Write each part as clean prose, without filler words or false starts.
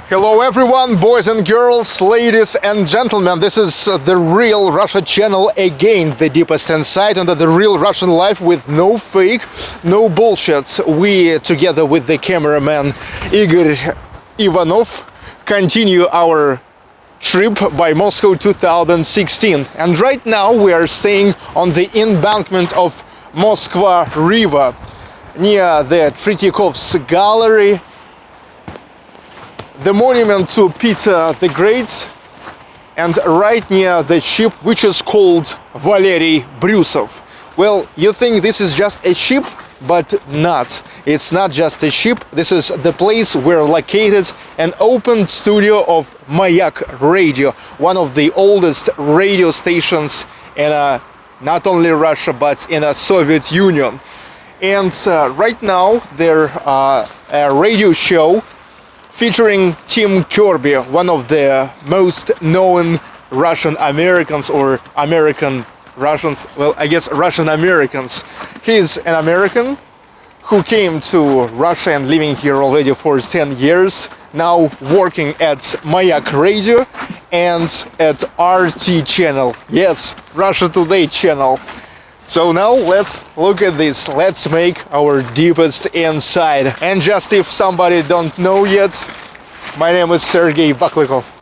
Hello everyone, boys and girls, ladies and gentlemen. This is the Real Russia channel again, the deepest insight into the real Russian life with no fake, no bullshit. We, together with the cameraman Igor Ivanov, continue our trip by Moscow 2016. And right now we are staying on the embankment of Moskva river near the Tretyakov's gallery, the monument to Peter the Great, and right near the ship which is called Valery Brysov. Well, you think this is just a ship, but not. It's not just a ship. This is the place where located an open studio of Mayak radio, one of the oldest radio stations in not only Russia but in the Soviet Union. And right now there a radio show featuring Tim Kirby, one of the most known Russian Americans or American Russians, well, I guess Russian Americans. He's an American who came to Russia and living here already for 10 years, now working at Mayak Radio and at RT channel. Yes, Russia Today channel. So now let's look at this. Let's make our deepest insight. And just if somebody don't know yet, my name is Sergey Baklikov.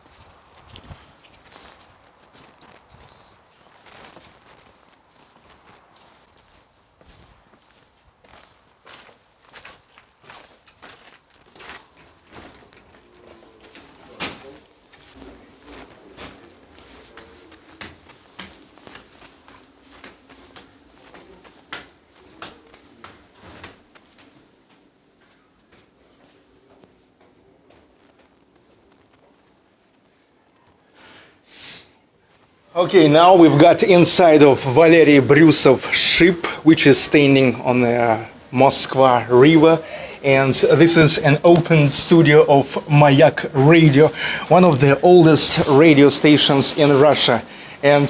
Okay, now we've got inside of Valery Brysov ship, which is standing on the Moskva river, and this is an open studio of Mayak Radio, one of the oldest radio stations in Russia. And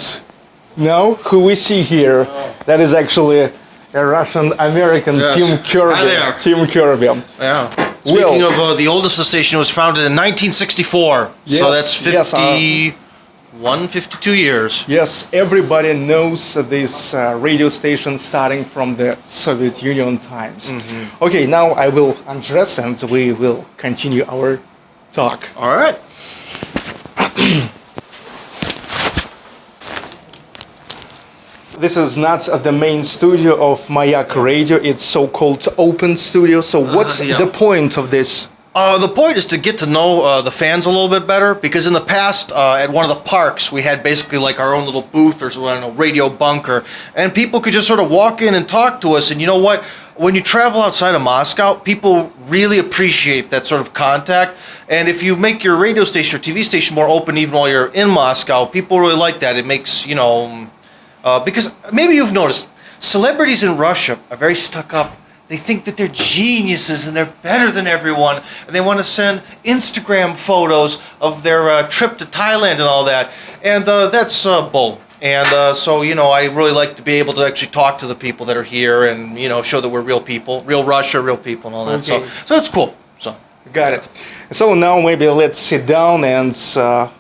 now, who we see here, that is actually a Russian American, yes. Tim Kirby. Hi there. Tim Kirby. Yeah. Speaking of the oldest, the station was founded in 1964, yes, so that's 52 years. Yes, everybody knows this radio station starting from the Soviet Union times. Mm-hmm. Okay, now I will undress and we will continue our talk. All right. This is not the main studio of Mayak Radio, it's so-called open studio. So what's the point of this? The point is to get to know the fans a little bit better, because in the past, at one of the parks, we had basically like our own little booth or I don't know, radio bunker, and people could just sort of walk in and talk to us. And you know what? When you travel outside of Moscow, people really appreciate that sort of contact. And if you make your radio station or TV station more open even while you're in Moscow, people really like that. It makes, you know, because maybe you've noticed, celebrities in Russia are very stuck up. They think that they're geniuses and they're better than everyone, and they want to send Instagram photos of their trip to Thailand and all that, and that's bull. And so, you know, I really like to be able to actually talk to the people that are here and, you know, show that we're real people, real Russia, real people and all that. Okay. So it's cool. So got it. So now maybe let's sit down and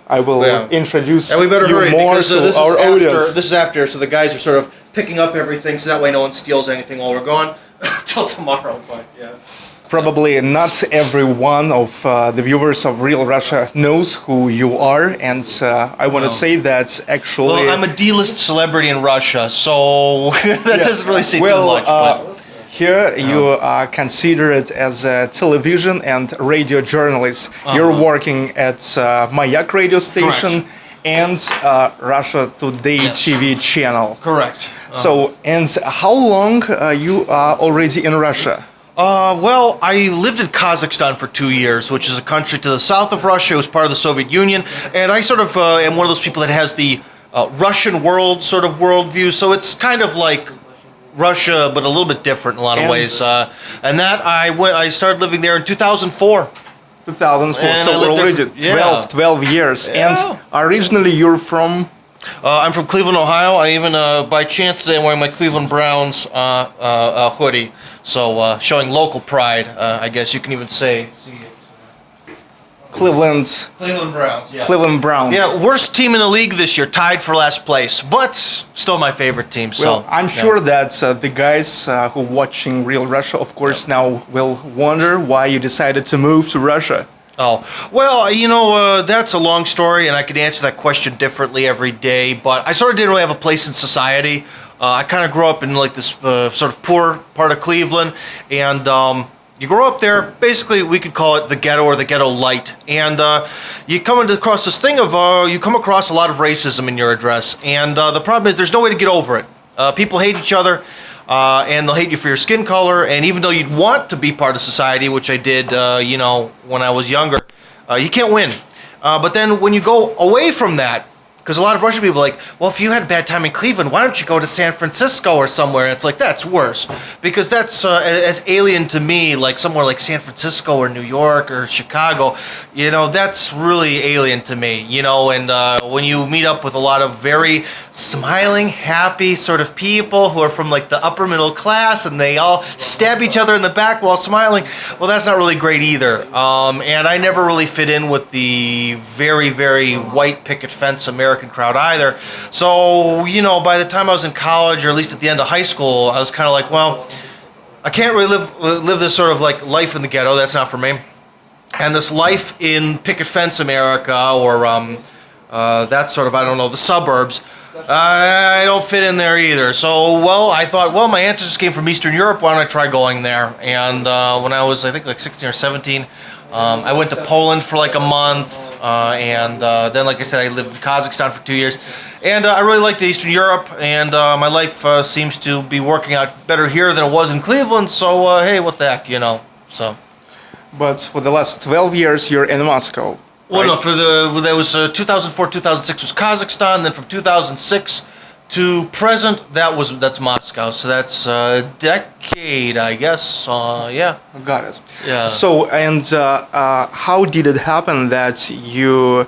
I will introduce and we better hurry more to our audience. This is after, so the guys are sort of picking up everything, so that way no one steals anything while we're gone. Till tomorrow, but yeah. Probably not every one of the viewers of Real Russia knows who you are, and I want to say that actually... Well, I'm a D-list celebrity in Russia, so that doesn't really say too much. But here you are considered as a television and radio journalist. You're working at Mayak radio station. Correct. And Russia Today TV channel. Correct. So, and how long you are already in Russia? Well, I lived in Kazakhstan for 2 years, which is a country to the south of Russia. It was part of the Soviet Union. And I sort of am one of those people that has the Russian world sort of worldview. So it's kind of like Russia, but a little bit different in a lot of ways. And that I started living there in 2004. 2004, and so already 12 years. Yeah. And originally you're from? I'm from Cleveland, Ohio. I even, by chance today, I'm wearing my Cleveland Browns hoodie. So showing local pride, I guess you can even say. Cleveland Browns, yeah. Cleveland Browns. Yeah, worst team in the league this year, tied for last place, but still my favorite team. So Well, I'm sure that the guys who are watching Real Russia, of course, now will wonder why you decided to move to Russia. Oh, well, that's a long story, and I could answer that question differently every day, but I sort of didn't really have a place in society. I kind of grew up in like this sort of poor part of Cleveland, and you grow up there, basically we could call it the ghetto or the ghetto light, and you come across this thing of, you come across a lot of racism in your address, and the problem is there's no way to get over it. People hate each other. And they'll hate you for your skin color, and even though you'd want to be part of society, which I did, when I was younger, you can't win. But then when you go away from that, because a lot of Russian people are like, well, if you had a bad time in Cleveland, why don't you go to San Francisco or somewhere? And it's like, that's worse. Because that's as alien to me, like somewhere like San Francisco or New York or Chicago, that's really alien to me, and when you meet up with a lot of very smiling, happy sort of people who are from like the upper middle class and they all stab each other in the back while smiling, well, that's not really great either. And I never really fit in with the very, very white picket fence American crowd either. So, by the time I was in college, or at least at the end of high school, I was kind of like, well, I can't really live this sort of like life in the ghetto. That's not for me. And this life in picket fence America, or that sort of, I don't know, the suburbs, I don't fit in there either. So, I thought, my ancestors came from Eastern Europe. Why don't I try going there? And when I was, I think, like 16 or 17, I went to Poland for like a month, and then, like I said, I lived in Kazakhstan for 2 years. And I really liked Eastern Europe, and my life seems to be working out better here than it was in Cleveland. So, hey, what the heck, so. But for the last 12 years, you're in Moscow. Well, right? no, there was 2004, 2006 was Kazakhstan. Then from 2006 to present, that's Moscow. So that's a decade, I guess. Yeah. Got it. Yeah. So, and how did it happen that you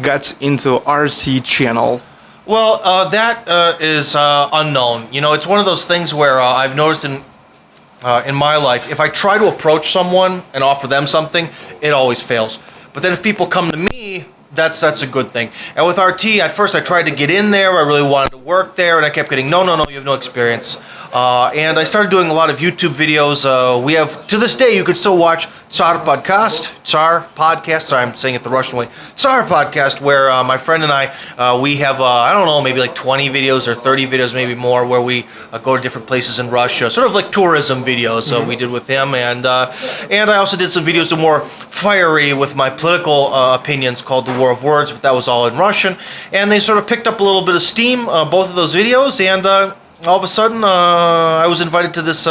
got into RT channel? Well, that is unknown. It's one of those things where I've noticed in my life, if I try to approach someone and offer them something, it always fails. But then if people come to me, that's a good thing. And with RT, at first I tried to get in there. I really wanted to work there, and I kept getting, no, you have no experience. And I started doing a lot of YouTube videos. We have, to this day, you could still watch Tsar Podcast, sorry, I'm saying it the Russian way, Tsar Podcast, where my friend and I, we have, I don't know, maybe like 20 videos or 30 videos, maybe more, where we go to different places in Russia, sort of like tourism videos we did with him. And I also did some videos that were more fiery with my political opinions called The War of Words, but that was all in Russian. And they sort of picked up a little bit of steam, both of those videos, and all of a sudden, I was invited to this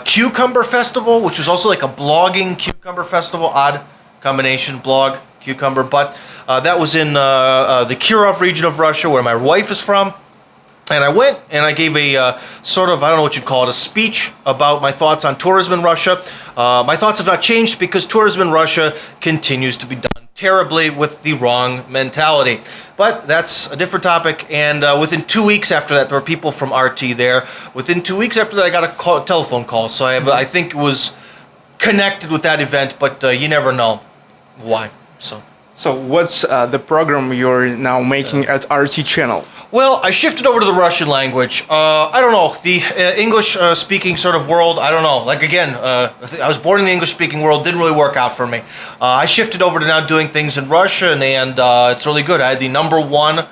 cucumber festival, which was also like a blogging cucumber festival. Odd combination, blog, cucumber. But that was in the Kirov region of Russia, where my wife is from. And I went and I gave a sort of, I don't know what you'd call it, a speech about my thoughts on tourism in Russia. My thoughts have not changed because tourism in Russia continues to be done terribly with the wrong mentality. But that's a different topic, and within 2 weeks after that, there were people from RT there. Within 2 weeks after that, I got a telephone call, so I think it was connected with that event, but you never know why. So what's the program you're now making at RT channel? Well, I shifted over to the Russian language. I don't know, the English-speaking sort of world, I don't know. Like, again, I was born in the English-speaking world, didn't really work out for me. I shifted over to now doing things in Russian, and it's really good. I had the #1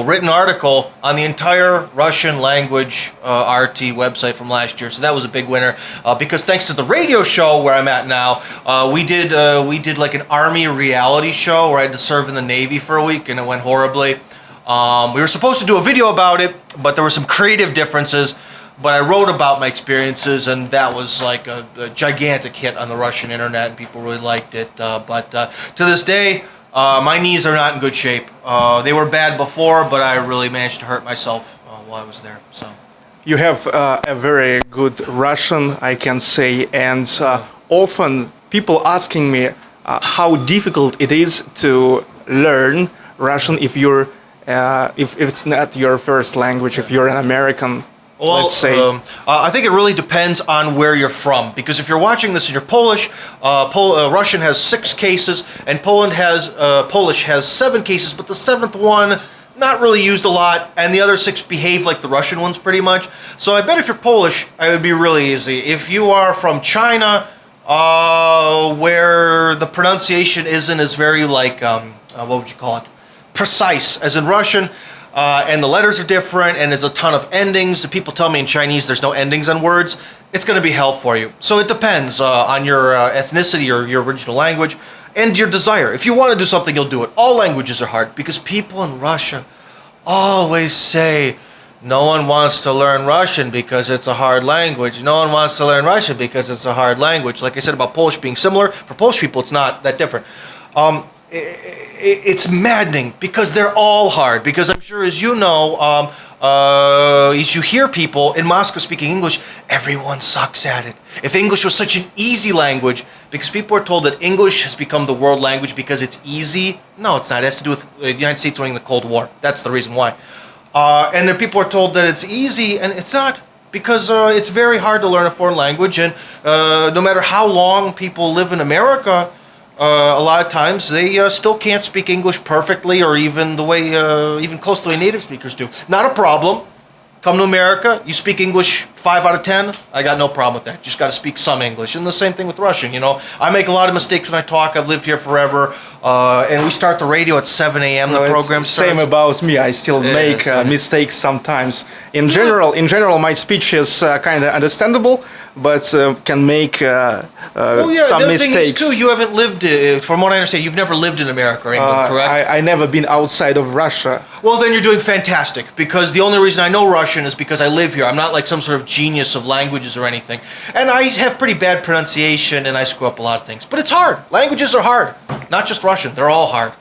written article on the entire Russian language RT website from last year. So that was a big winner because thanks to the radio show where I'm at now, we did like an army reality show where I had to serve in the Navy for a week, and it went horribly. We were supposed to do a video about it, but there were some creative differences. But I wrote about my experiences, and that was like a gigantic hit on the Russian internet, and people really liked it. But to this day, my knees are not in good shape. They were bad before, but I really managed to hurt myself while I was there. So You have a very good Russian, I can say, and often people asking me how difficult it is to learn Russian if you're if it's not your first language, if you're an American. Well, let's say? I think it really depends on where you're from. Because if you're watching this and you're Polish, Russian has 6 cases, and Polish has 7 cases, but the 7th one not really used a lot, and the other 6 behave like the Russian ones pretty much. So I bet if you're Polish, it would be really easy. If you are from China, where the pronunciation isn't as very like, what would you call it, precise as in Russian, and the letters are different, and there's a ton of endings. People tell me in Chinese there's no endings on words. It's going to be hell for you. So it depends on your ethnicity or your original language and your desire. If you want to do something, you'll do it. All languages are hard because people in Russia always say, no one wants to learn Russian because it's a hard language. No one wants to learn Russian because it's a hard language. Like I said about Polish being similar, for Polish people it's not that different. It's maddening because they're all hard. Because I'm sure, as you know, as you hear people in Moskva speaking English, everyone sucks at it. If English was such an easy language, because people are told that English has become the world language because it's easy. No, it's not. It has to do with the United States winning the Cold War. That's the reason why. And then people are told that it's easy, and it's not. Because it's very hard to learn a foreign language, and no matter how long people live in America, a lot of times they still can't speak English perfectly or even the way, even close to the way native speakers do. Not a problem. Come to America, you speak English 5 out of 10, I got no problem with that. You just got to speak some English. And the same thing with Russian, you know. I make a lot of mistakes when I talk. I've lived here forever. And we start the radio at 7 a.m. The program starts. Same about me. I still make mistakes sometimes. In general, my speech is kind of understandable, but can make some the mistakes. Thing is, too, you haven't lived, from what I understand, you've never lived in America or England, correct? I never been outside of Russia. Well, then you're doing fantastic, because the only reason I know Russian is because I live here. I'm not like some sort of genius of languages or anything. And I have pretty bad pronunciation, and I screw up a lot of things. But it's hard. Languages are hard. Not just Russian. They're all hard.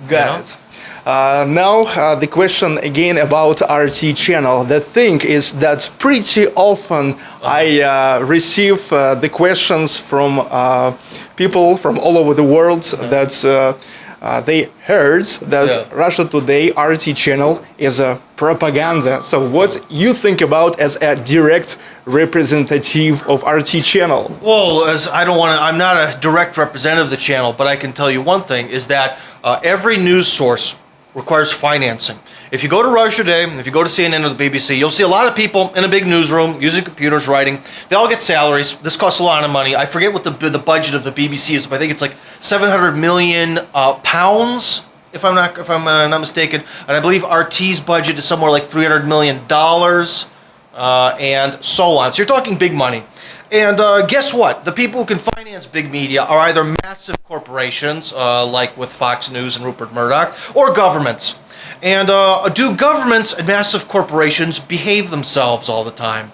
Got it. Now, the question again about RT channel. The thing is that pretty often I receive the questions from people from all over the world that they heard that Russia Today RT channel is a propaganda. So what you think about as a direct representative of RT channel? Well, I'm not a direct representative of the channel, but I can tell you one thing is that every news source requires financing. If you go to Russia Today, if you go to CNN or the BBC, you'll see a lot of people in a big newsroom using computers, writing. They all get salaries. This costs a lot of money. I forget what the budget of the BBC is, but I think it's like 700 million pounds, if I'm not mistaken. And I believe RT's budget is somewhere like $300 million, and so on. So you're talking big money. And guess what? The people who can finance big media are either massive corporations, like with Fox News and Rupert Murdoch, or governments. And do governments and massive corporations behave themselves all the time?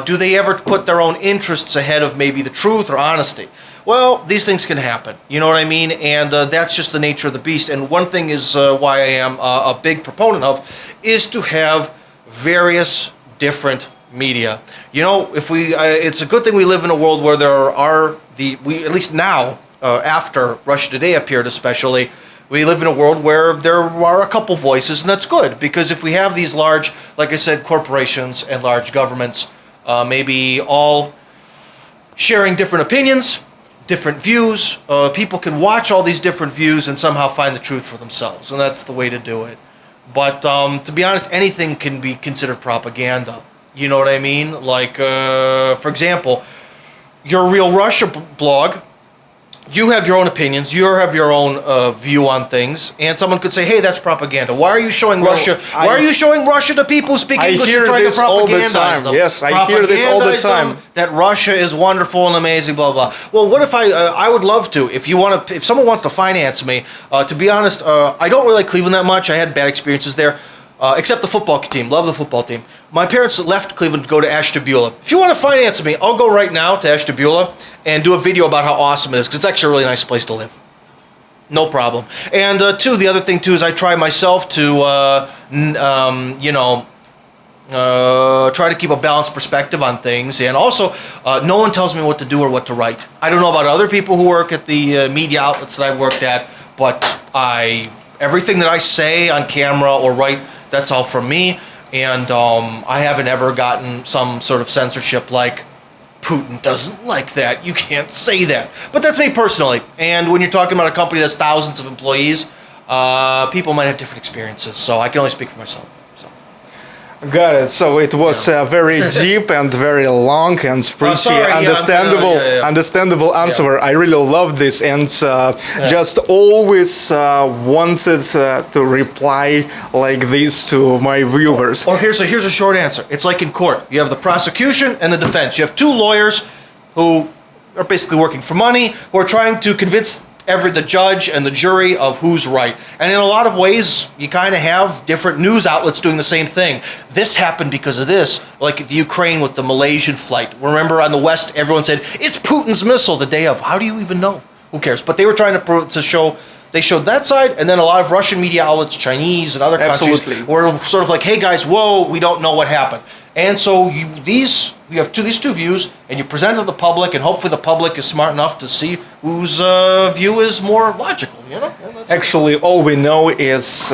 Do they ever put their own interests ahead of maybe the truth or honesty? Well, these things can happen. You know what I mean? And that's just the nature of the beast. And one thing is why I am a big proponent of is to have various different media. You know, if we, it's a good thing we live in a world where there are at least now, after Russia Today appeared especially, we live in a world where there are a couple voices, and that's good, because if we have these large, like I said, corporations and large governments, maybe all sharing different opinions, different views, people can watch all these different views and somehow find the truth for themselves, and that's the way to do it. But to be honest, anything can be considered propaganda. You know what I mean? Like, for example, your Real Russia blog, you have your own opinions, you have your own view on things, and someone could say, hey, that's propaganda. Why are you showing Russia? Why are you showing Russia to people who speak English and trying to propagandize them? Yes, I hear this all the time. That Russia is wonderful and amazing, blah, blah. Well, what if I would love to, if someone wants to finance me, to be honest, I don't really like Cleveland that much. I had bad experiences there. Except the football team. Love the football team. My parents left Cleveland to go to Ashtabula. If you want to finance me, I'll go right now to Ashtabula and do a video about how awesome it is, because it's actually a really nice place to live. No problem. And the other thing too is I try myself to, try to keep a balanced perspective on things. And also, no one tells me what to do or what to write. I don't know about other people who work at the media outlets that I've worked at, but everything that I say on camera or write, that's all from me. And I haven't ever gotten some sort of censorship like, Putin doesn't like that. You can't say that. But that's me personally. And when you're talking about a company that's thousands of employees, people might have different experiences. So I can only speak for myself. So. Got it. So it was very deep and very long and pretty understandable answer. I really love this and just always wanted to reply like this to my viewers. Or here's a short answer. It's like in court. You have the prosecution and the defense. You have two lawyers who are basically working for money, who are trying to convince the judge and the jury of who's right. And in a lot of ways, you kind of have different news outlets doing the same thing. This happened because of this, like the Ukraine with the Malaysian flight. Remember on the West, everyone said, it's Putin's missile the day of. How do you even know? Who cares? But they were trying to show, they showed that side, and then a lot of Russian media outlets, Chinese and other countries, were sort of like, hey guys, whoa, we don't know what happened. And so you have these two views, and you present it to the public, and hopefully the public is smart enough to see whose view is more logical. You know. Actually, all we know is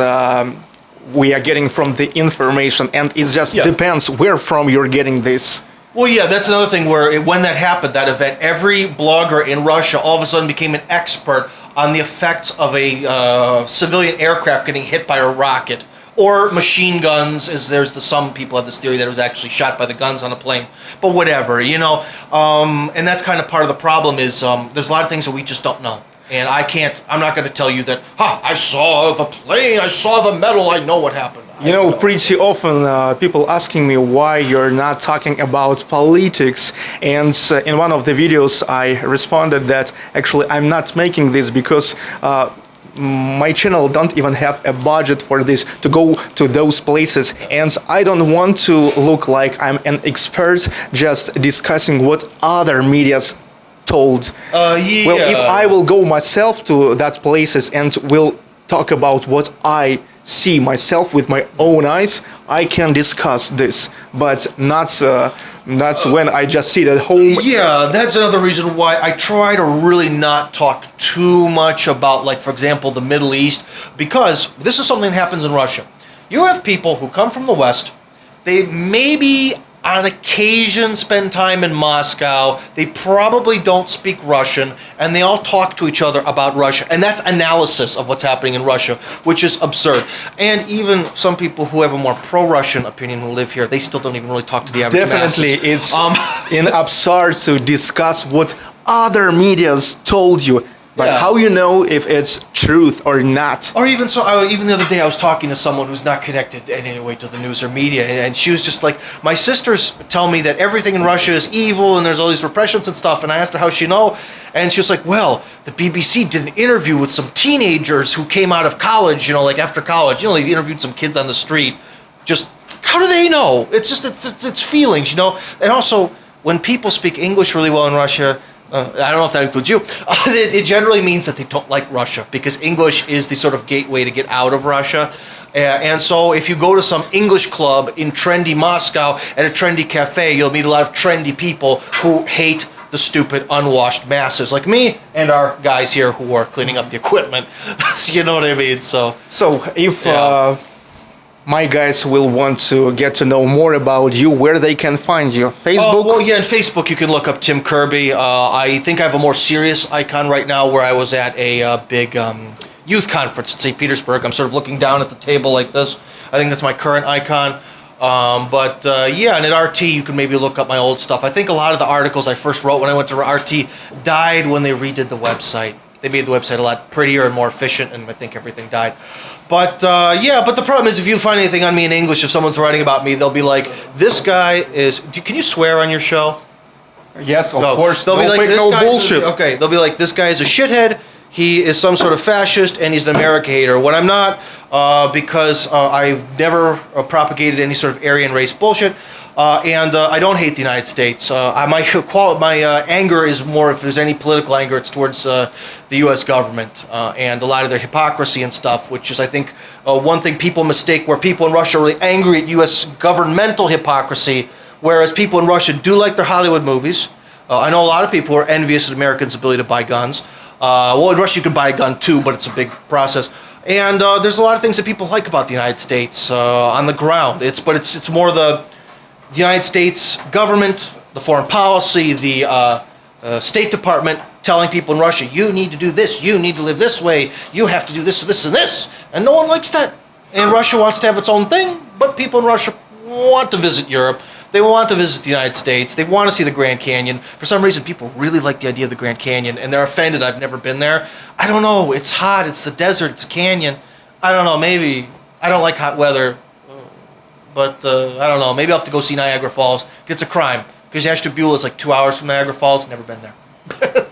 we are getting from the information, and it just depends where from you're getting this. Well, yeah, that's another thing where when that happened, that event, every blogger in Russia all of a sudden became an expert on the effects of a civilian aircraft getting hit by a rocket. Or machine guns, as some people have this theory that it was actually shot by the guns on a plane. But whatever, you know. And that's kind of part of the problem is there's a lot of things that we just don't know. And I'm not going to tell you that, I saw the plane, I saw the metal, I know what happened. You know, pretty often people asking me why you're not talking about politics. And in one of the videos I responded that actually I'm not making this because my channel don't even have a budget for this to go to those places, and I don't want to look like I'm an expert just discussing what other media's told. Well, if I will go myself to that places and will talk about what I see myself with my own eyes, I can discuss this, but not when I just sit at home. Yeah, that's another reason why I try to really not talk too much about, like, for example, the Middle East, because this is something that happens in Russia. You have people who come from the West, they maybe on occasion spend time in Moscow, they probably don't speak Russian, and they all talk to each other about Russia, and that's analysis of what's happening in Russia, which is absurd. And even some people who have a more pro-Russian opinion who live here, they still don't even really talk to the average Definitely, masses. it's absurd to discuss what other media's told you. But how you know if it's truth or not? Or even so, even the other day I was talking to someone who's not connected in any way to the news or media, and she was just like, my sisters tell me that everything in Russia is evil and there's all these repressions and stuff, and I asked her how she know, and she was like, well, the BBC did an interview with some teenagers who came out of college, you know, like after college, you know, they interviewed some kids on the street. Just, how do they know? It's just, it's feelings, you know? And also, when people speak English really well in Russia, I don't know if that includes you, it generally means that they don't like Russia, because English is the sort of gateway to get out of Russia. And so if you go to some English club in trendy Moscow at a trendy cafe, you'll meet a lot of trendy people who hate the stupid unwashed masses like me and our guys here who are cleaning up the equipment. You know what I mean? So if my guys will want to get to know more about you, where they can find you? Facebook? Well, yeah, on Facebook you can look up Tim Kirby. I think I have a more serious icon right now where I was at a big youth conference in St. Petersburg. I'm sort of looking down at the table like this. I think that's my current icon. Yeah, and at RT you can maybe look up my old stuff. I think a lot of the articles I first wrote when I went to RT died when they redid the website. They made the website a lot prettier and more efficient, and I think everything died. But but the problem is if you find anything on me in English, if someone's writing about me, they'll be like, this guy is... Can you swear on your show? Yes, of course. They'll be like, no bullshit. Okay, they'll be like, this guy is a shithead, he is some sort of fascist, and he's an America hater. When I'm not, because I've never propagated any sort of Aryan race bullshit. And I don't hate the United States. My anger is more, if there's any political anger, it's towards the U.S. government and a lot of their hypocrisy and stuff, which is, I think, one thing people mistake, where people in Russia are really angry at U.S. governmental hypocrisy, whereas people in Russia do like their Hollywood movies. I know a lot of people who are envious of Americans' ability to buy guns. Well, in Russia you can buy a gun too, but it's a big process. And there's a lot of things that people like about the United States on the ground. It's more the United States government, the foreign policy, the State Department telling people in Russia, you need to do this, you need to live this way, you have to do this, this, and this. And no one likes that. And Russia wants to have its own thing, but people in Russia want to visit Europe. They want to visit the United States. They want to see the Grand Canyon. For some reason, people really like the idea of the Grand Canyon, and they're offended I've never been there. I don't know. It's hot. It's the desert. It's a canyon. I don't know. Maybe. I don't like hot weather. But I don't know. Maybe I'll have to go see Niagara Falls. It's a crime. Because Ashtabula is like 2 hours from Niagara Falls. Never been there.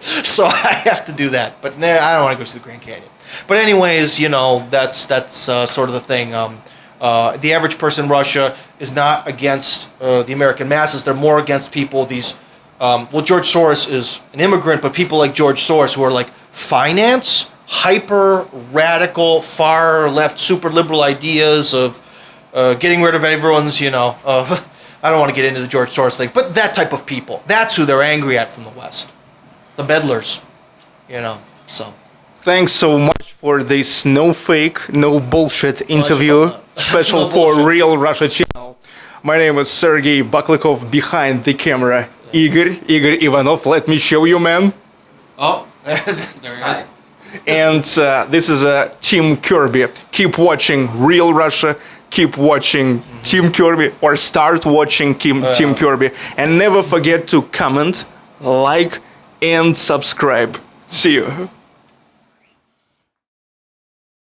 So I have to do that. But nah, I don't want to go see the Grand Canyon. But anyways, you know, that's sort of the thing. The average person in Russia is not against the American masses. They're more against people, well, George Soros is an immigrant, but people like George Soros who are like finance, hyper radical, far left, super liberal ideas of getting rid of everyone's, you know, I don't want to get into the George Soros thing, but that type of people. That's who they're angry at from the West. The meddlers, you know, so. Thanks so much for this no fake, no bullshit interview, special No for bullshit. Real Russia channel. My name is Sergey Baklikov, behind the camera. Igor Ivanov, let me show you, man. Oh, there he is. And this is Tim Kirby. Keep watching Real Russia, keep watching Tim Kirby, or start watching Tim Kirby. And never forget to comment, like, and subscribe. See you.